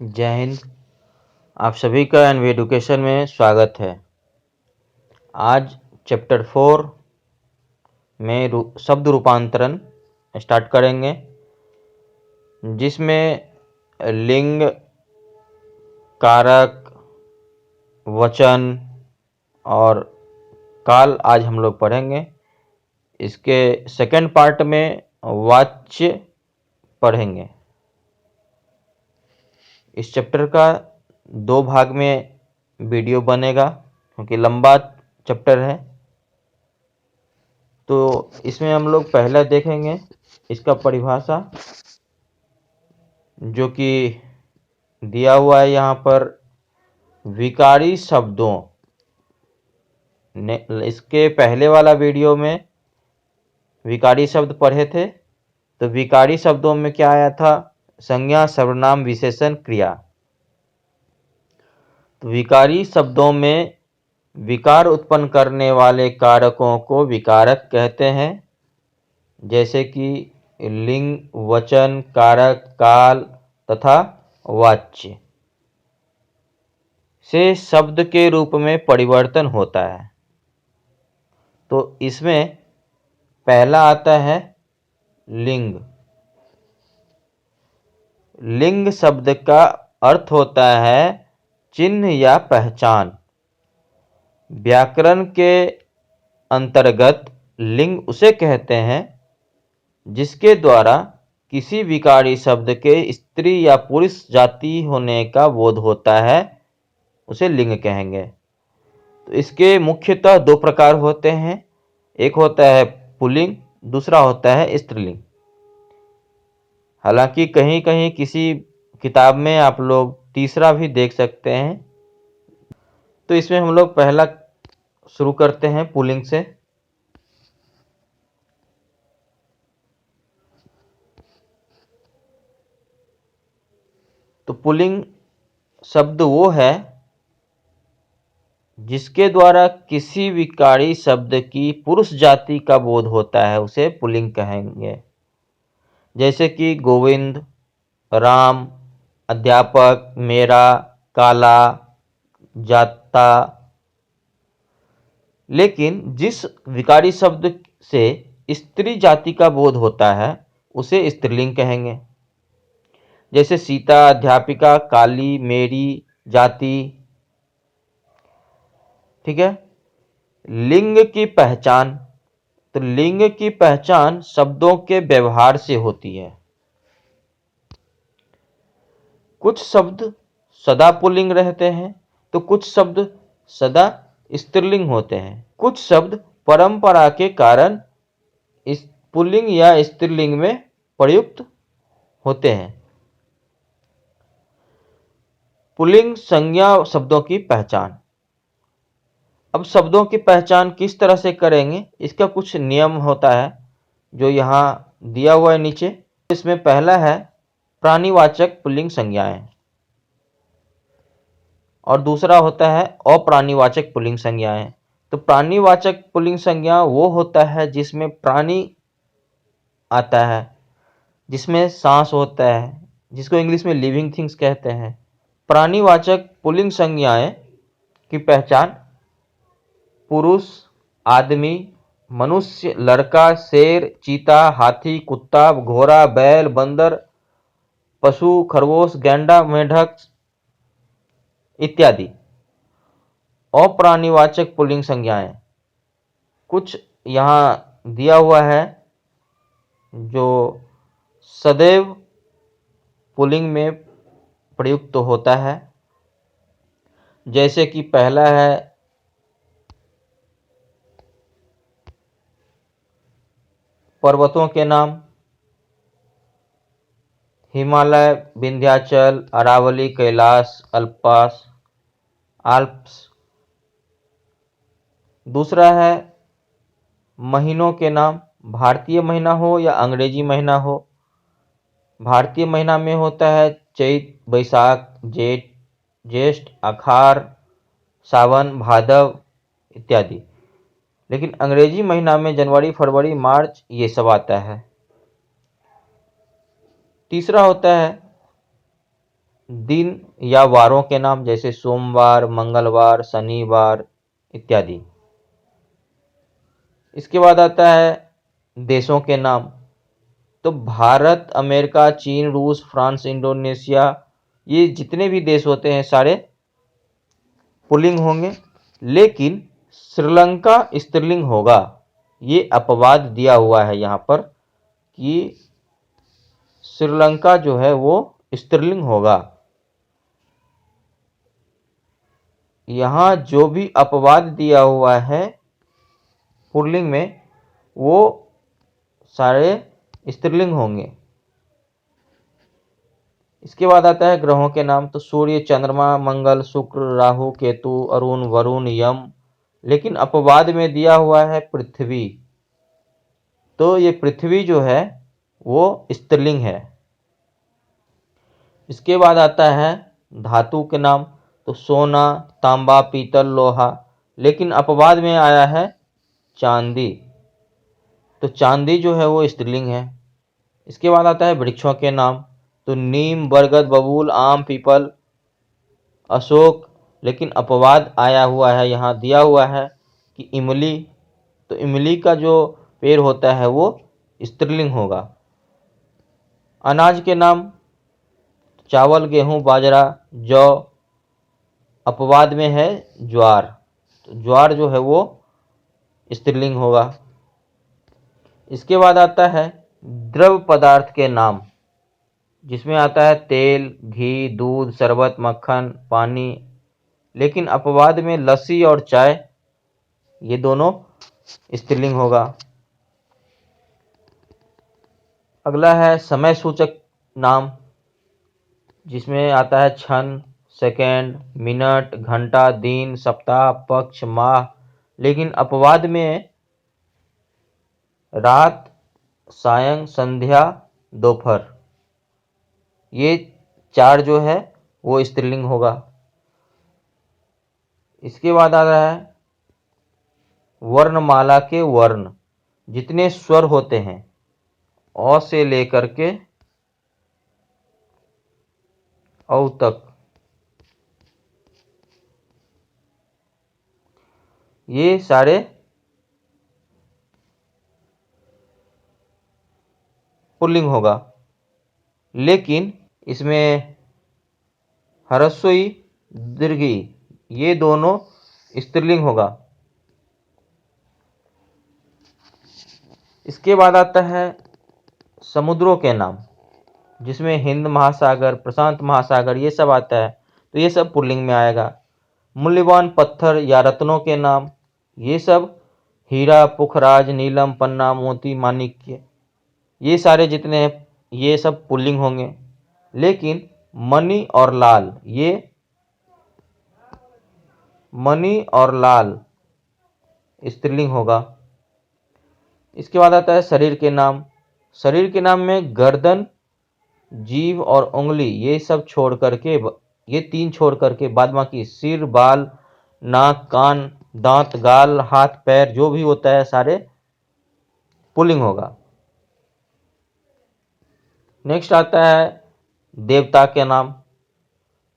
जय हिंद। आप सभी का एनवी एडुकेशन में स्वागत है। आज चैप्टर 4 में शब्द रूपांतरण स्टार्ट करेंगे, जिसमें लिंग, कारक, वचन और काल आज हम लोग पढ़ेंगे। इसके सेकंड पार्ट में वाच्य पढ़ेंगे। इस चैप्टर का 2 भाग में वीडियो बनेगा क्योंकि लंबा चैप्टर है। तो इसमें हम लोग पहला देखेंगे इसका परिभाषा, जो कि दिया हुआ है यहाँ पर। विकारी शब्दों ने, इसके पहले वाला वीडियो में विकारी शब्द पढ़े थे। तो विकारी शब्दों में क्या आया था? संज्ञा, सर्वनाम, विशेषण, क्रिया। तो विकारी शब्दों में विकार उत्पन्न करने वाले कारकों को विकारक कहते हैं, जैसे कि लिंग, वचन, कारक, काल तथा वाच्य से शब्द के रूप में परिवर्तन होता है। तो इसमें पहला आता है लिंग। लिंग शब्द का अर्थ होता है चिन्ह या पहचान। व्याकरण के अंतर्गत लिंग उसे कहते हैं जिसके द्वारा किसी विकारी शब्द के स्त्री या पुरुष जाति होने का बोध होता है, उसे लिंग कहेंगे। तो इसके मुख्यतः 2 प्रकार होते हैं। एक होता है पुल्लिंग, दूसरा होता है स्त्रीलिंग। हालांकि कहीं कहीं किसी किताब में आप लोग तीसरा भी देख सकते हैं। तो इसमें हम लोग पहला शुरू करते हैं पुल्लिंग से। तो पुल्लिंग शब्द वो है जिसके द्वारा किसी विकारी शब्द की पुरुष जाति का बोध होता है, उसे पुल्लिंग कहेंगे। जैसे कि गोविंद, राम, अध्यापक, मेरा, काला, जाता। लेकिन जिस विकारी शब्द से स्त्री जाति का बोध होता है, उसे स्त्रीलिंग कहेंगे। जैसे सीता, अध्यापिका, काली, मेरी, जाति। ठीक है। लिंग की पहचान। तो लिंग की पहचान शब्दों के व्यवहार से होती है। कुछ शब्द सदा पुल्लिंग रहते हैं, तो कुछ शब्द सदा स्त्रीलिंग होते हैं। कुछ शब्द परंपरा के कारण इस पुल्लिंग या स्त्रीलिंग में प्रयुक्त होते हैं। पुल्लिंग संज्ञा शब्दों की पहचान। अब शब्दों की पहचान किस तरह से करेंगे, इसका कुछ नियम होता है जो यहाँ दिया हुआ है नीचे। इसमें पहला है प्राणीवाचक पुल्लिंग संज्ञाएं, और दूसरा होता है अप्राणीवाचक पुल्लिंग संज्ञाएं। तो प्राणीवाचक पुल्लिंग संज्ञा वो होता है जिसमें प्राणी आता है, जिसमें सांस होता है, जिसको इंग्लिश में लिविंग थिंग्स कहते हैं। प्राणीवाचक पुल्लिंग संज्ञाएं की पहचान पुरुष, आदमी, मनुष्य, लड़का, शेर, चीता, हाथी, कुत्ता, घोड़ा, बैल, बंदर, पशु, खरगोश, गैंडा, मेंढक इत्यादि। अप्राणीवाचक पुल्लिंग संज्ञाएं कुछ यहाँ दिया हुआ है जो सदैव पुल्लिंग में प्रयुक्त होता है। जैसे कि पहला है पर्वतों के नाम, हिमालय, विंध्याचल, अरावली, कैलाश, आल्प्स। दूसरा है महीनों के नाम, भारतीय महीना हो या अंग्रेजी महीना हो। भारतीय महीना में होता है चैत, बैसाख, जेठ, ज्येष्ठ, आषाढ़, सावन, भादव इत्यादि। लेकिन अंग्रेजी महीना में जनवरी, फरवरी, मार्च ये सब आता है। तीसरा होता है दिन या वारों के नाम, जैसे सोमवार, मंगलवार, शनिवार इत्यादि। इसके बाद आता है देशों के नाम। तो भारत, अमेरिका, चीन, रूस, फ्रांस, इंडोनेशिया, ये जितने भी देश होते हैं सारे पुल्लिंग होंगे, लेकिन श्रीलंका स्त्रीलिंग होगा। ये अपवाद दिया हुआ है यहाँ पर कि श्रीलंका जो है वो स्त्रीलिंग होगा। यहाँ जो भी अपवाद दिया हुआ है पुल्लिंग में, वो सारे स्त्रीलिंग होंगे। इसके बाद आता है ग्रहों के नाम। तो सूर्य, चंद्रमा, मंगल, शुक्र, राहु, केतु, अरुण, वरुण, यम, लेकिन अपवाद में दिया हुआ है पृथ्वी। तो ये पृथ्वी जो है वो स्त्रीलिंग है। इसके बाद आता है धातु के नाम। तो सोना, तांबा, पीतल, लोहा, लेकिन अपवाद में आया है चांदी। तो चांदी जो है वो स्त्रीलिंग है। इसके बाद आता है वृक्षों के नाम। तो नीम, बरगद, बबूल, आम, पीपल, अशोक, लेकिन अपवाद आया हुआ है, यहाँ दिया हुआ है कि इमली। तो इमली का जो पेड़ होता है वो स्त्रीलिंग होगा। अनाज के नाम। चावल, गेहूं, बाजरा, जौ, अपवाद में है ज्वार। तो ज्वार जो है वो स्त्रीलिंग होगा। इसके बाद आता है द्रव पदार्थ के नाम, जिसमें आता है तेल, घी, दूध, शरबत, मक्खन, पानी, लेकिन अपवाद में लस्सी और चाय, ये दोनों स्त्रीलिंग होगा। अगला है समय सूचक नाम, जिसमें आता है क्षण, सेकेंड, मिनट, घंटा, दिन, सप्ताह, पक्ष, माह, लेकिन अपवाद में रात, सायं, संध्या, दोपहर, ये चार जो है वो स्त्रीलिंग होगा। इसके बाद आ रहा है वर्णमाला के वर्ण, जितने स्वर होते हैं अ से लेकर के औ तक, ये सारे पुल्लिंग होगा, लेकिन इसमें ह्रस्वई, दीर्घई, ये दोनों स्त्रीलिंग होगा। इसके बाद आता है समुद्रों के नाम, जिसमें हिंद महासागर, प्रशांत महासागर, ये सब आता है। तो ये सब पुल्लिंग में आएगा। मूल्यवान पत्थर या रत्नों के नाम, ये सब हीरा, पुखराज, नीलम, पन्ना, मोती, माणिक्य, ये सारे जितने हैं ये सब पुल्लिंग होंगे, लेकिन मणि और लाल, ये मणि और लाल स्त्रीलिंग होगा। इसके बाद आता है शरीर के नाम। शरीर के नाम में गर्दन, जीभ और उंगली, ये सब छोड़ करके, ये तीन छोड़ करके बाद बाकी सिर, बाल, नाक, कान, दांत, गाल, हाथ, पैर, जो भी होता है सारे पुल्लिंग होगा। नेक्स्ट आता है देवता के नाम।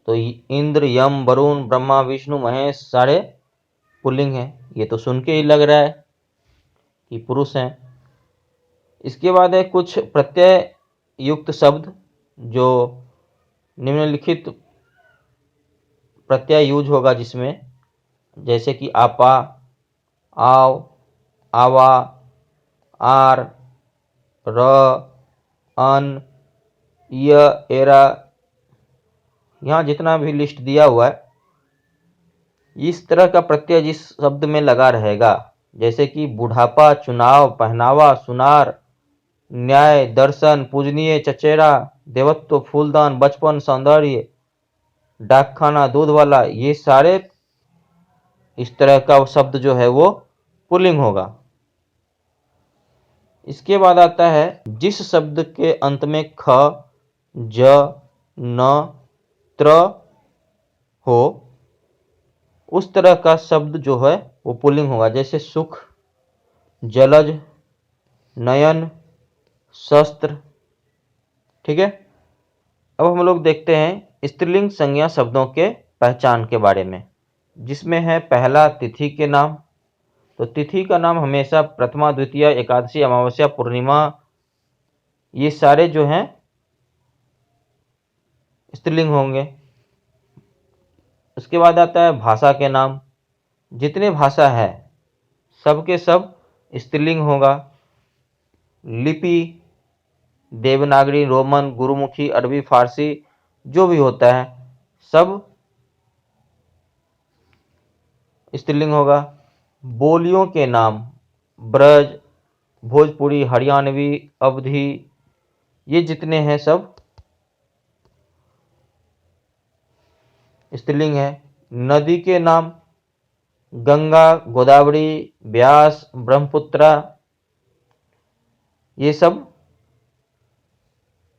तो इंद्र, यम, वरुण, ब्रह्मा, विष्णु, महेश, सारे पुल्लिंग हैं। ये तो सुन के ही लग रहा है कि पुरुष हैं। इसके बाद है कुछ प्रत्यय युक्त शब्द, जो निम्नलिखित प्रत्यय यूज होगा जिसमें, जैसे कि आपा, आव, आवा, आर, र, अन, य, एरा, यहाँ जितना भी लिस्ट दिया हुआ है, इस तरह का प्रत्यय जिस शब्द में लगा रहेगा, जैसे कि बुढ़ापा, चुनाव, पहनावा, सुनार, न्याय, दर्शन, पूजनीय, चचेरा, देवत्व, फूलदान, बचपन, सौंदर्य, डाकखाना, दूध वाला, ये सारे इस तरह का शब्द जो है वो पुल्लिंग होगा। इसके बाद आता है जिस शब्द के अंत में ख, ज, न, त्र हो, उस तरह का शब्द जो है वो पुल्लिंग होगा, जैसे सुख, जलज, नयन, शस्त्र। ठीक है, अब हम लोग देखते हैं स्त्रीलिंग संज्ञा शब्दों के पहचान के बारे में, जिसमें है पहला तिथि के नाम। तो तिथि का नाम हमेशा प्रथमा, द्वितीय, एकादशी, अमावस्या, पूर्णिमा, ये सारे जो हैं स्त्रीलिंग होंगे। उसके बाद आता है भाषा के नाम। जितने भाषा है सब के सब स्त्रीलिंग होगा। लिपि, देवनागरी, रोमन, गुरुमुखी, अरबी, फारसी, जो भी होता है सब स्त्रीलिंग होगा। बोलियों के नाम, ब्रज, भोजपुरी, हरियाणवी, अवधी, ये जितने हैं सब स्त्रीलिंग है। नदी के नाम, गंगा, गोदावरी, ब्यास, ब्रह्मपुत्रा, ये सब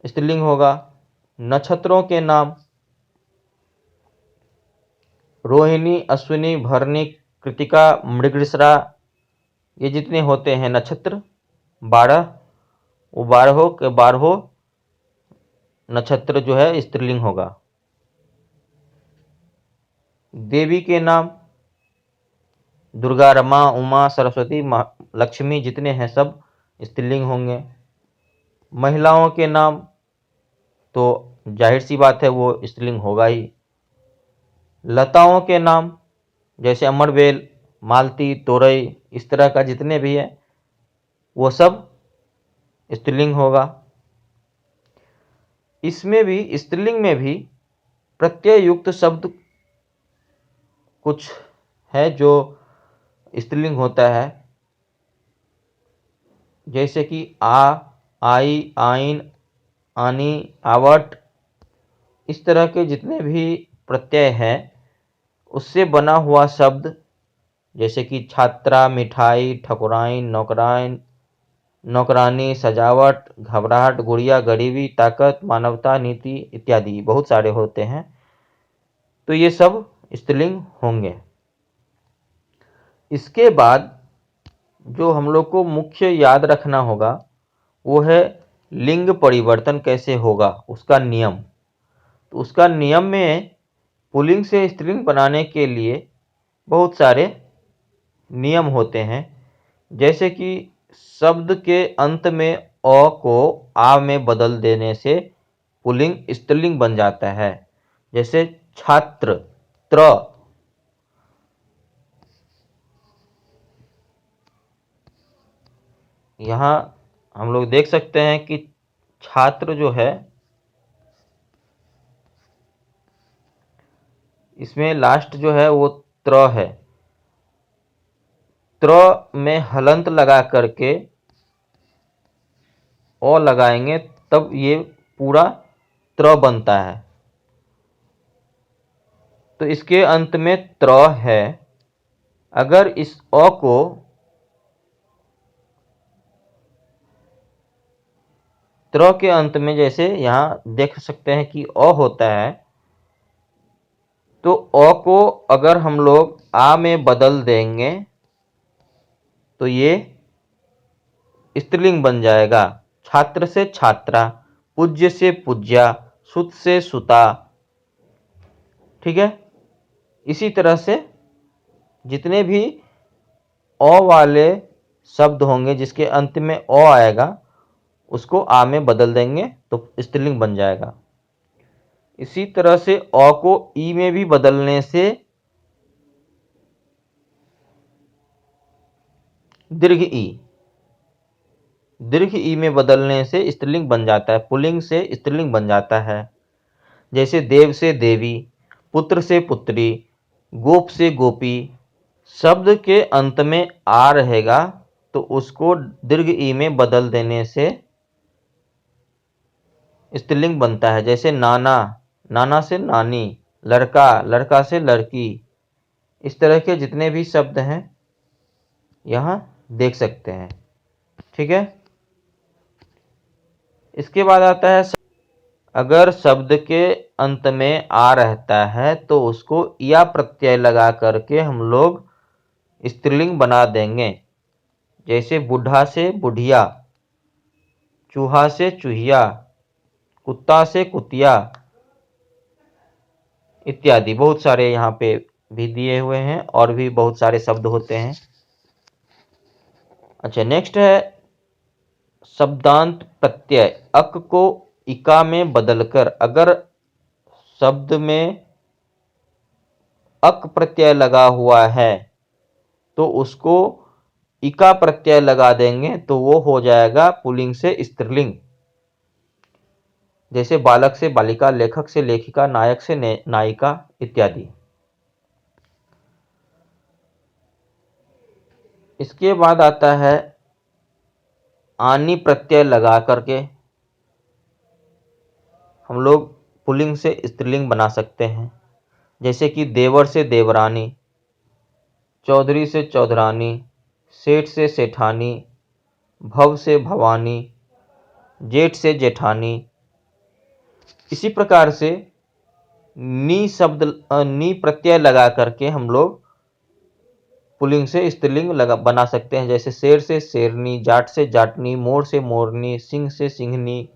स्त्रीलिंग होगा। नक्षत्रों के नाम, रोहिणी, अश्विनी, भरणी, कृतिका, मृगशिरा, ये जितने होते हैं नक्षत्र 12, वो 12 के 12 नक्षत्र जो है स्त्रीलिंग होगा। देवी के नाम, दुर्गा, रमा, उमा, सरस्वती, लक्ष्मी, जितने हैं सब स्त्रीलिंग होंगे। महिलाओं के नाम तो जाहिर सी बात है वो स्त्रीलिंग होगा ही। लताओं के नाम जैसे अमरबेल, मालती, तोरई, इस तरह का जितने भी है वो सब स्त्रीलिंग होगा। इसमें भी स्त्रीलिंग में भी प्रत्यय युक्त शब्द कुछ है जो स्त्रीलिंग होता है, जैसे कि आ, आई, आइन, आनी, आवट, इस तरह के जितने भी प्रत्यय हैं उससे बना हुआ शब्द, जैसे कि छात्रा, मिठाई, ठकुराइन, नौकराइन, नौकरानी, सजावट, घबराहट, गुड़िया, गरीबी, ताकत, मानवता, नीति इत्यादि बहुत सारे होते हैं, तो ये सब स्त्रीलिंग होंगे। इसके बाद जो हम लोग को मुख्य याद रखना होगा वो है लिंग परिवर्तन कैसे होगा, उसका नियम। तो उसका नियम में पुल्लिंग से स्त्रीलिंग बनाने के लिए बहुत सारे नियम होते हैं, जैसे कि शब्द के अंत में अ को आ में बदल देने से पुल्लिंग स्त्रीलिंग बन जाता है। जैसे छात्र, त्र, यहाँ हम लोग देख सकते हैं कि छात्र जो है इसमें लास्ट जो है वो त्र है। त्र में हलंत लगा करके ओ लगाएंगे तब ये पूरा त्र बनता है। तो इसके अंत में त्र है, अगर इस अ को त्र के अंत में जैसे यहाँ देख सकते हैं कि अ होता है, तो अ को अगर हम लोग आ में बदल देंगे तो ये स्त्रीलिंग बन जाएगा। छात्र से छात्रा, पूज्य से पूज्या, सुत से सुता, ठीक है। इसी तरह से जितने भी अ वाले शब्द होंगे जिसके अंत में अ आएगा उसको आ में बदल देंगे तो स्त्रीलिंग बन जाएगा। इसी तरह से अ को ई में भी बदलने से दीर्घ ई, दीर्घ ई में बदलने से स्त्रीलिंग बन जाता है, पुल्लिंग से स्त्रीलिंग बन जाता है। जैसे देव से देवी, पुत्र से पुत्री, गोप से गोपी, शब्द के अंत में आ रहेगा तो उसको दीर्घ ई में बदल देने से स्त्रीलिंग बनता है। जैसे नाना, नाना से नानी, लड़का, लड़का से लड़की, इस तरह के जितने भी शब्द हैं यहाँ देख सकते हैं, ठीक है। इसके बाद आता है अगर शब्द के अंत में आ रहता है तो उसको या प्रत्यय लगा करके हम लोग स्त्रीलिंग बना देंगे। जैसे बुढ़ा से बुढ़िया, चूहा से चूहिया, कुत्ता से कुतिया, इत्यादि बहुत सारे यहाँ पे भी दिए हुए हैं और भी बहुत सारे शब्द होते हैं। अच्छा, नेक्स्ट है शब्दांत प्रत्यय। अक को इका में बदलकर अगर शब्द में अक प्रत्यय लगा हुआ है तो उसको इका प्रत्यय लगा देंगे तो वो हो जाएगा पुल्लिंग से स्त्रीलिंग। जैसे बालक से बालिका, लेखक से लेखिका, नायक से नायिका इत्यादि। इसके बाद आता है आनी प्रत्यय लगा करके हम लोग पुल्लिंग से स्त्रीलिंग बना सकते हैं। जैसे कि देवर से देवरानी, चौधरी से चौधरानी, सेठ से सेठानी, भव से भवानी, जेठ से जेठानी। इसी प्रकार से नी प्रत्यय लगा करके हम लोग पुल्लिंग से स्त्रीलिंग बना सकते हैं। जैसे शेर से शेरनी, जाट से जाटनी, मोर से मोरनी, सिंह से सिंहनी।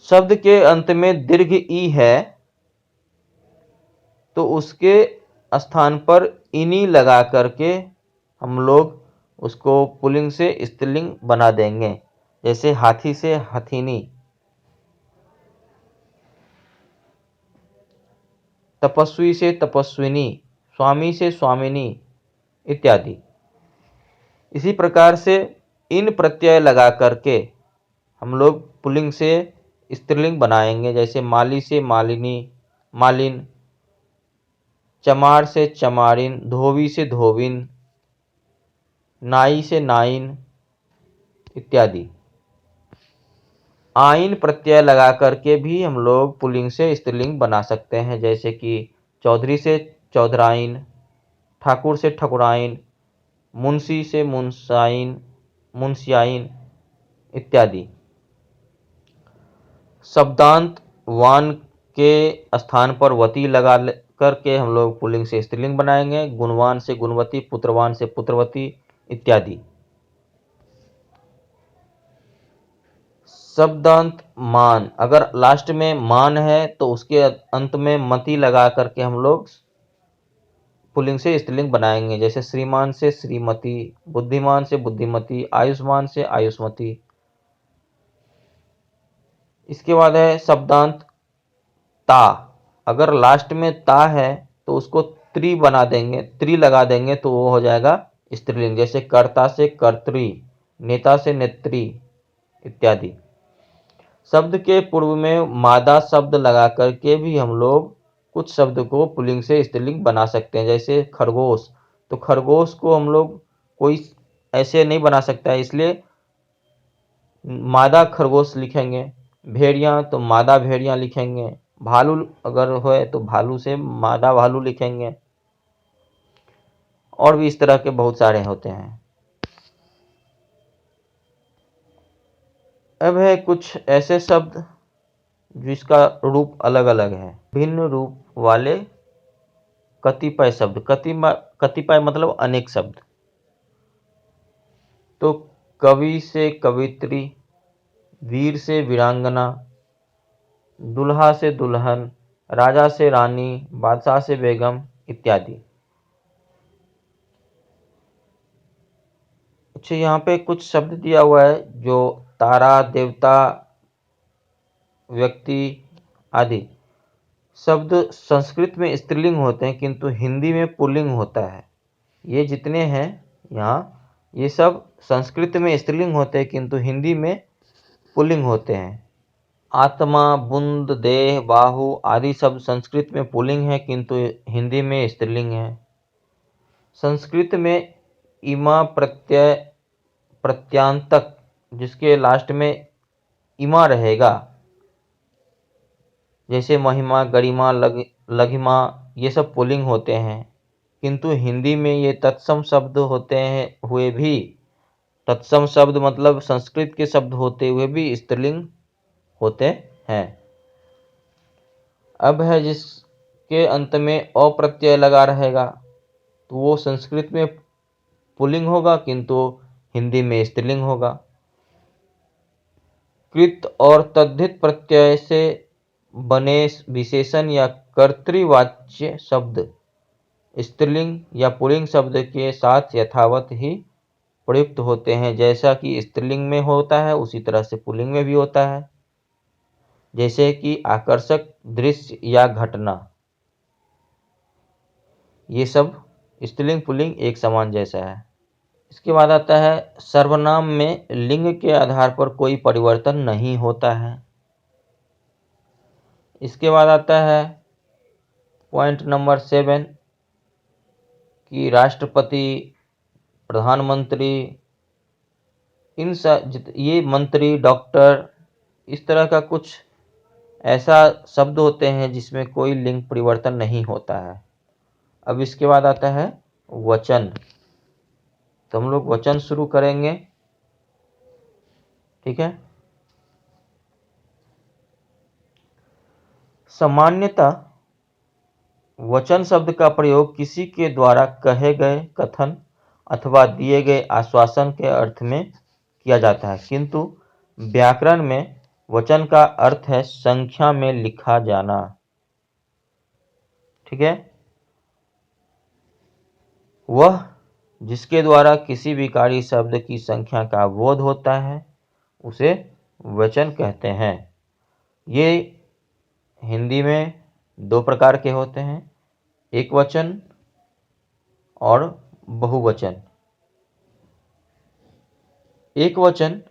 शब्द के अंत में दीर्घ ई है तो उसके स्थान पर इनी लगा करके हम लोग उसको पुल्लिंग से स्त्रीलिंग बना देंगे। जैसे हाथी से हथिनी, तपस्वी से तपस्विनी, स्वामी से स्वामिनी इत्यादि। इसी प्रकार से इन प्रत्यय लगा करके हम लोग पुल्लिंग से स्त्रीलिंग बनाएंगे। जैसे माली से मालिनी, मालिन, चमार से चमारिन, धोबी से धोबिन, नाई से नाइन इत्यादि। आइन प्रत्यय लगा करके भी हम लोग पुल्लिंग से स्त्रीलिंग बना सकते हैं। जैसे कि चौधरी से चौधराइन, ठाकुर से ठकुराइन, मुंशी से मुंसाइन, मुंशियाइन इत्यादि। शब्दांत वान के स्थान पर वती लगा करके हम लोग पुल्लिंग से स्त्रीलिंग बनाएंगे। गुणवान से गुणवती, पुत्रवान से पुत्रवती इत्यादि। शब्दांत मान, अगर लास्ट में मान है तो उसके अंत में मति लगा करके हम लोग पुल्लिंग से स्त्रीलिंग बनाएंगे। जैसे श्रीमान से श्रीमती, बुद्धिमान से बुद्धिमती, आयुष्मान से आयुष्मती। इसके बाद है शब्दांत ता। अगर लास्ट में ता है तो उसको त्रि बना देंगे, त्रि लगा देंगे तो वो हो जाएगा स्त्रीलिंग। जैसे कर्ता से कर्त्री, नेता से नेत्री इत्यादि। शब्द के पूर्व में मादा शब्द लगा करके भी हम लोग कुछ शब्द को पुल्लिंग से स्त्रीलिंग बना सकते हैं। जैसे खरगोश, तो खरगोश को हम लोग कोई ऐसे नहीं बना सकता है, इसलिए मादा खरगोश लिखेंगे। भेड़िया तो मादा भेड़िया लिखेंगे। भालू अगर हो तो भालू से मादा भालू लिखेंगे। और भी इस तरह के बहुत सारे होते हैं। अब है कुछ ऐसे शब्द जिसका रूप अलग अलग है। भिन्न रूप वाले कतिपय शब्द। कतिपय मतलब अनेक शब्द। तो कवि से कवित्री, वीर से वीरांगना, दुल्हा से दुल्हन, राजा से रानी, बादशाह से बेगम इत्यादि। अच्छा, यहाँ पे कुछ शब्द दिया हुआ है जो तारा, देवता, व्यक्ति आदि शब्द संस्कृत में स्त्रीलिंग होते हैं किंतु हिंदी में पुल्लिंग होता है। ये जितने हैं यहाँ, ये सब संस्कृत में स्त्रीलिंग होते हैं किंतु हिंदी में पुल्लिंग होते हैं। आत्मा, बुंद, देह, बाहु आदि शब्द संस्कृत में पुल्लिंग है किंतु हिंदी में स्त्रीलिंग है। संस्कृत में इमा प्रत्यय प्रत्यांतक जिसके लास्ट में इमा रहेगा, जैसे महिमा, गरिमा, लघिमा, ये सब पुल्लिंग होते हैं। किंतु हिंदी में ये तत्सम शब्द होते हैं हुए भी, तत्सम शब्द मतलब संस्कृत के शब्द होते हुए भी स्त्रीलिंग होते हैं। अब है जिसके अंत में अ प्रत्यय लगा रहेगा तो वो संस्कृत में पुल्लिंग होगा किंतु हिंदी में स्त्रीलिंग होगा। कृत और तद्धित प्रत्यय से बने विशेषण या कर्तृवाच्य शब्द स्त्रीलिंग या पुल्लिंग शब्द के साथ यथावत ही प्रयुक्त होते हैं। जैसा कि स्त्रीलिंग में होता है उसी तरह से पुल्लिंग में भी होता है। जैसे कि आकर्षक दृश्य या घटना, ये सब स्त्रीलिंग पुल्लिंग एक समान जैसा है। इसके बाद आता है सर्वनाम में लिंग के आधार पर कोई परिवर्तन नहीं होता है। इसके बाद आता है पॉइंट नंबर 7 कि राष्ट्रपति, प्रधानमंत्री, ये मंत्री, डॉक्टर, इस तरह का कुछ ऐसा शब्द होते हैं जिसमें कोई लिंग परिवर्तन नहीं होता है। अब इसके बाद आता है वचन। तो हम लोग वचन शुरू करेंगे, ठीक है। सामान्यतः वचन शब्द का प्रयोग किसी के द्वारा कहे गए कथन अथवा दिए गए आश्वासन के अर्थ में किया जाता है, किंतु व्याकरण में वचन का अर्थ है संख्या में लिखा जाना, ठीक है। वह जिसके द्वारा किसी विकारी शब्द की संख्या का बोध होता है उसे वचन कहते हैं। ये हिंदी में दो प्रकार के होते हैं, एक वचन और बहुवचन। एक वचन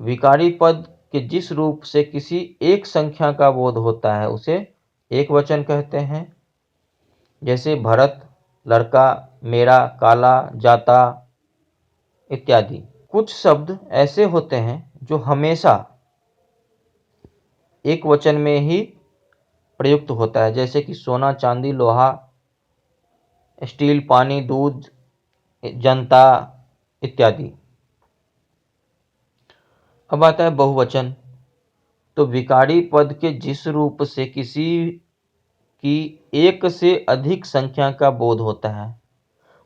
विकारी पद के जिस रूप से किसी एक संख्या का बोध होता है उसे एक वचन कहते हैं। जैसे भरत, लड़का, मेरा, काला, जाता इत्यादि। कुछ शब्द ऐसे होते हैं जो हमेशा एक वचन में ही प्रयुक्त होता है, जैसे कि सोना, चांदी, लोहा, स्टील, पानी, दूध, जनता इत्यादि। अब आता है बहुवचन। तो विकारी पद के जिस रूप से किसी की एक से अधिक संख्या का बोध होता है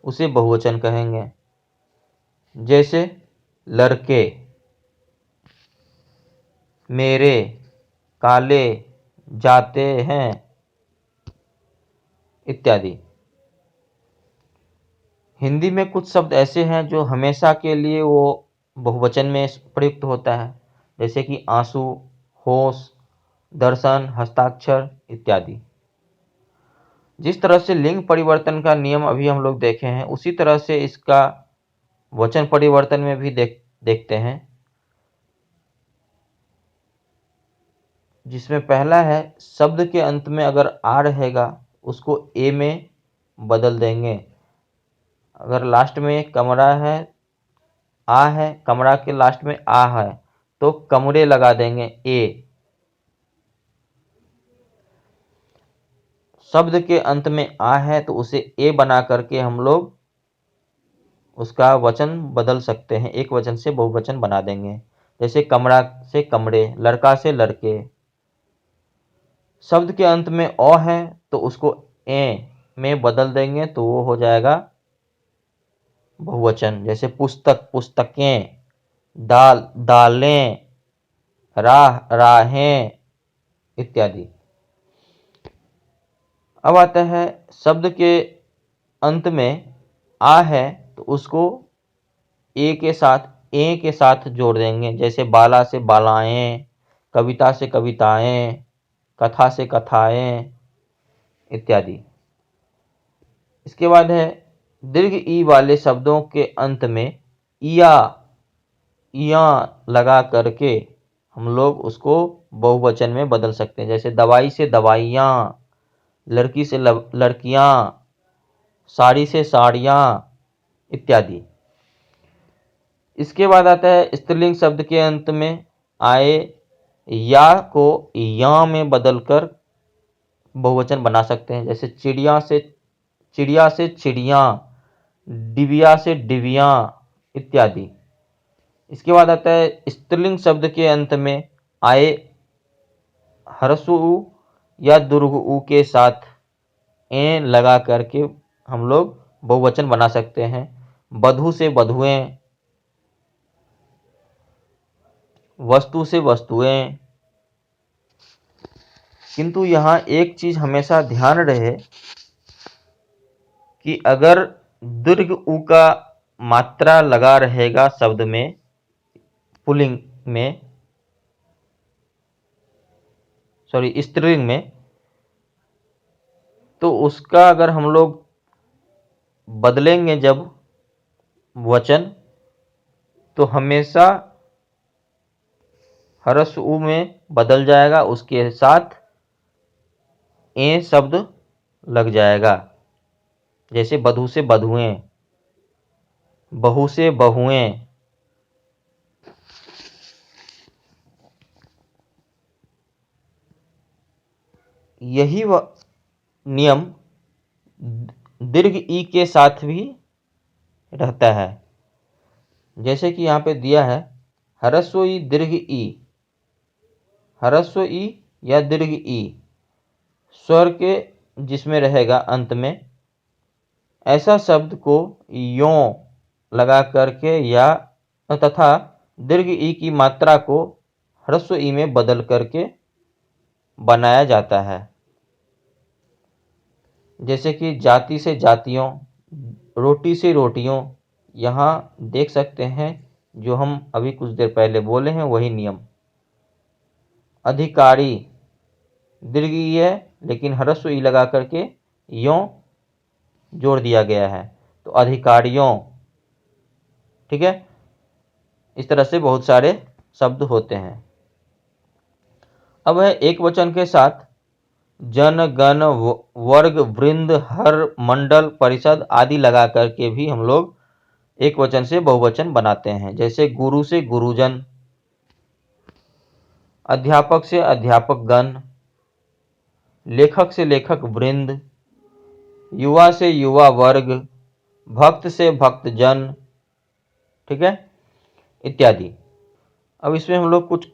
उसे बहुवचन कहेंगे। जैसे लड़के, मेरे, काले, जाते हैं इत्यादि। हिंदी में कुछ शब्द ऐसे हैं जो हमेशा के लिए वो बहुवचन में प्रयुक्त होता है, जैसे कि आंसू, होश, दर्शन, हस्ताक्षर इत्यादि। जिस तरह से लिंग परिवर्तन का नियम अभी हम लोग देखे हैं उसी तरह से इसका वचन परिवर्तन में भी देखते हैं, जिसमें पहला है शब्द के अंत में अगर आ रहेगा उसको ए में बदल देंगे। अगर लास्ट में कमरा है, आ है, कमरा के लास्ट में आ है तो कमरे लगा देंगे ए। शब्द के अंत में आ है तो उसे ए बना करके हम लोग उसका वचन बदल सकते हैं, एक वचन से बहुवचन बना देंगे। जैसे कमरा से कमरे, लड़का से लड़के। शब्द के अंत में ओ है तो उसको ए में बदल देंगे तो वो हो जाएगा बहुवचन। जैसे पुस्तक, पुस्तकें, दाल, दालें, राह, राहें इत्यादि। अब आता है शब्द के अंत में आ है तो उसको ए के साथ जोड़ देंगे। जैसे बाला से बालाएं, कविता से कविताएं, कथा से कथाएं इत्यादि। इसके बाद है दीर्घ ई वाले शब्दों के अंत में इया लगा करके हम लोग उसको बहुवचन में बदल सकते हैं। जैसे दवाई से दवाइयाँ, लड़की से लड़कियाँ, साड़ी से साड़ियाँ इत्यादि। इसके बाद आता है स्त्रीलिंग शब्द के अंत में आए या को या में बदलकर बहुवचन बना सकते हैं। जैसे चिड़िया से चिड़ियाँ, डिबिया से डिबिया इत्यादि। इसके बाद आता है स्त्रीलिंग शब्द के अंत में आए ह्रस्व उ या दीर्घ उ के साथ ए लगा करके हम लोग बहुवचन बना सकते हैं। बधू से बधुएं, वस्तु से वस्तुएं। किंतु यहाँ एक चीज हमेशा ध्यान रहे कि अगर दीर्घ उ का मात्रा लगा रहेगा शब्द में, पुल्लिंग में, सॉरी स्त्रीलिंग में, तो उसका अगर हम लोग बदलेंगे जब वचन, तो हमेशा ह्रस्व उ में बदल जाएगा, उसके साथ ए शब्द लग जाएगा। जैसे बधू से बधुएं, बहू से बहुएं। यही नियम दीर्घ ई के साथ भी रहता है। जैसे कि यहाँ पे दिया है ह्रस्व ई दीर्घ ई, ह्रस्व ई या दीर्घ ई स्वर के जिसमें रहेगा अंत में, ऐसा शब्द को यों लगा करके या तथा दीर्घ ई की मात्रा को ह्रस्व ई में बदल करके बनाया जाता है। जैसे कि जाति से जातियों, रोटी से रोटियों। यहाँ देख सकते हैं जो हम अभी कुछ देर पहले बोले हैं वही नियम। अधिकारी दीर्घ ई है लेकिन ह्रस्व ई लगा करके यों जोड़ दिया गया है, तो अधिकारियों। ठीक है, इस तरह से बहुत सारे शब्द होते हैं। अब है एक वचन के साथ जन गण वर्ग वृंद हर मंडल परिषद आदि लगा करके भी हम लोग एक वचन से बहुवचन बनाते हैं। जैसे गुरु से गुरुजन, अध्यापक से अध्यापक गण, लेखक से लेखक वृंद, युवा से युवा वर्ग, भक्त से भक्त जन। ठीक है, इत्यादि। अब इसमें हम लोग कुछ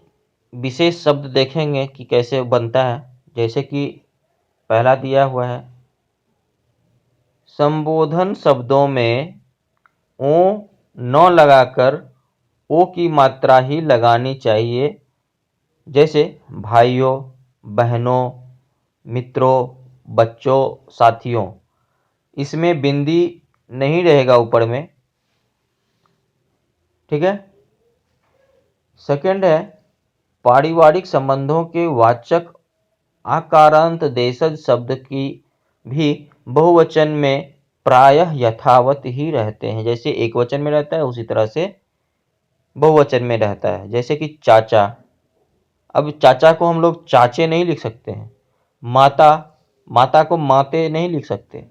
विशेष शब्द देखेंगे कि कैसे बनता है। जैसे कि पहला दिया हुआ है, संबोधन शब्दों में ओ न लगाकर ओ की मात्रा ही लगानी चाहिए। जैसे भाइयों, बहनों, मित्रों, बच्चों, साथियों। इसमें बिंदी नहीं रहेगा ऊपर में। ठीक है। सेकंड है, पारिवारिक संबंधों के वाचक आकारांत देशज शब्द की भी बहुवचन में प्रायः यथावत ही रहते हैं। जैसे एक वचन में रहता है उसी तरह से बहुवचन में रहता है। जैसे कि चाचा, अब चाचा को हम लोग चाचे नहीं लिख सकते हैं। माता, माता को माते नहीं लिख सकते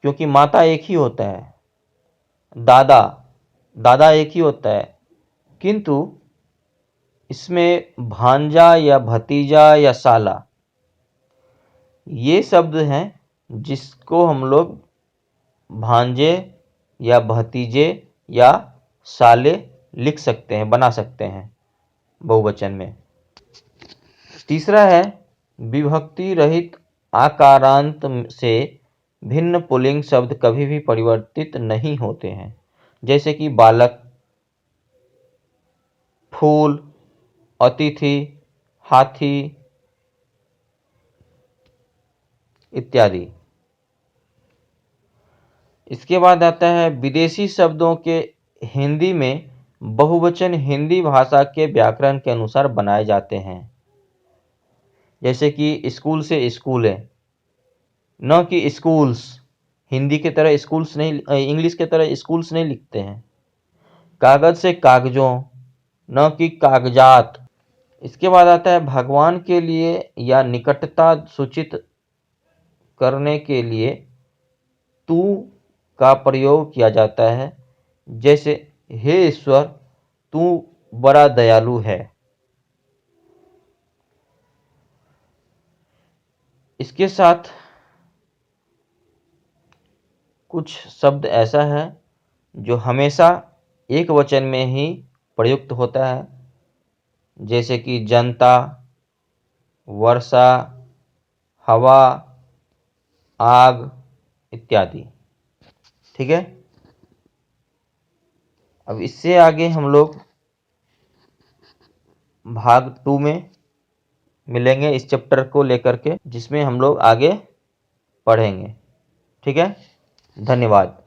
क्योंकि माता एक ही होता है। दादा, दादा एक ही होता है। किंतु इसमें भांजा या भतीजा या साला, ये शब्द हैं जिसको हम लोग भांजे या भतीजे या साले लिख सकते हैं, बना सकते हैं बहुवचन में। तीसरा है, विभक्ति रहित आकारांत से भिन्न पुल्लिंग शब्द कभी भी परिवर्तित नहीं होते हैं। जैसे कि बालक, फूल, अतिथि, हाथी इत्यादि। इसके बाद आता है विदेशी शब्दों के हिंदी में बहुवचन हिंदी भाषा के व्याकरण के अनुसार बनाए जाते हैं। जैसे कि स्कूल से स्कूल है, न कि स्कूल्स। हिंदी की तरह स्कूल्स नहीं, इंग्लिश की तरह स्कूल्स नहीं लिखते हैं। कागज से कागजों, न कि कागजात। इसके बाद आता है भगवान के लिए या निकटता सूचित करने के लिए तू का प्रयोग किया जाता है। जैसे हे ईश्वर तू बड़ा दयालु है। इसके साथ कुछ शब्द ऐसा है जो हमेशा एक वचन में ही प्रयुक्त होता है। जैसे कि जनता, वर्षा, हवा, आग इत्यादि। ठीक है। अब इससे आगे हम लोग भाग 2 में मिलेंगे इस चैप्टर को लेकर के, जिसमें हम लोग आगे पढ़ेंगे। ठीक है, धन्यवाद।